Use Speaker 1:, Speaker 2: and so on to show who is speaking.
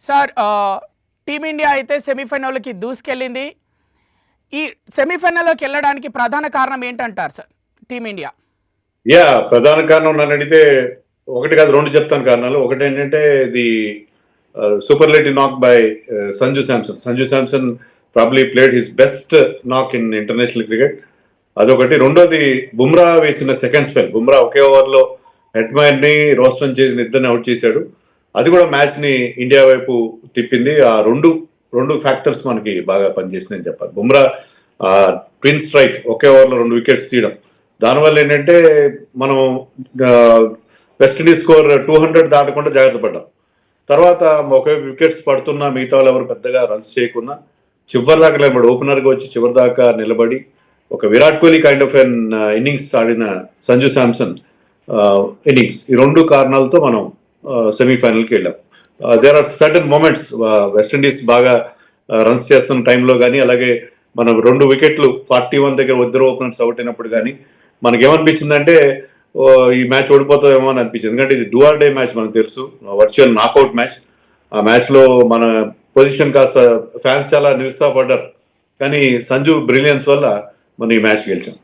Speaker 1: Sir team India అయితే సెమీఫైనల్కి దూసుకెళ్ళింది. ఈ సెమీఫైనల్లోకి వెళ్ళడానికి ప్రధాన కారణం ఏంటంటారు సార్ టీమిండియా?
Speaker 2: ప్రధాన కారణం నన్ను అడిగితే ఒకటి కాదు, రెండు చెప్తాను కారణాలు. ఒకటి ఏంటంటే ది సూపర్లేటివ్ నాక్ by Sanju Samson. Sanju Samson probably played his best knock in international cricket. అదొకటి. రెండోది బుమ్రా వేసిన సెకండ్ స్పెల్. బుమ్రా ఒకే ఓవర్లో హెడ్మైర్ ని రోస్టన్ చేసిన ఇద్దరిని అవుట్ చేశాడు. అది కూడా మ్యాచ్ ని ఇండియా వైపు తిప్పింది. ఆ రెండు ఫ్యాక్టర్స్ మనకి బాగా పనిచేసిందని చెప్పాలి. బుమ్రా ట్విన్ స్ట్రైక్, ఒకే ఓవర్లో 2 వికెట్స్ తీయడం, దానివల్ల ఏంటంటే మనం వెస్టిండీస్ స్కోర్ 200 దాటకుండా జాగ్రత్త పడ్డాం. తర్వాత ఒక వికెట్స్ పడుతున్నా మిగతా వాళ్ళు ఎవరు పెద్దగా రన్స్ చేయకుండా చివరి దాకా నిలబడి, ఓపెనర్గా వచ్చి చివరి దాకా నిలబడి ఒక Virat Kohli kind of an innings ఆడిన సంజు శాంసన్ ఇన్నింగ్స్, ఈ 2 కారణాలతో మనం సెమీఫైనల్కి వెళ్ళాం. There are certain moments, West Indies బాగా రన్స్ చేస్తున్న టైంలో కానీ, అలాగే మనం 2 వికెట్లు 41 దగ్గర ఇద్దరు ఓపెనర్స్ అవుట్ అయినప్పుడు కానీ మనకేమనిపించిందంటే ఈ మ్యాచ్ ఓడిపోతుందేమో అని అనిపించింది. ఎందుకంటే ఇది డూ ఆర్ డే మ్యాచ్, మనకు తెలుసు, వర్చువల్ నాకౌట్ మ్యాచ్. ఆ మ్యాచ్లో మన పొజిషన్ కాస్త ఫ్యాన్స్ చాలా నిరుత్సాహపడ్డారు. కానీ సంజు బ్రిలియన్స్ వల్ల మనం ఈ మ్యాచ్ గెలిచాం.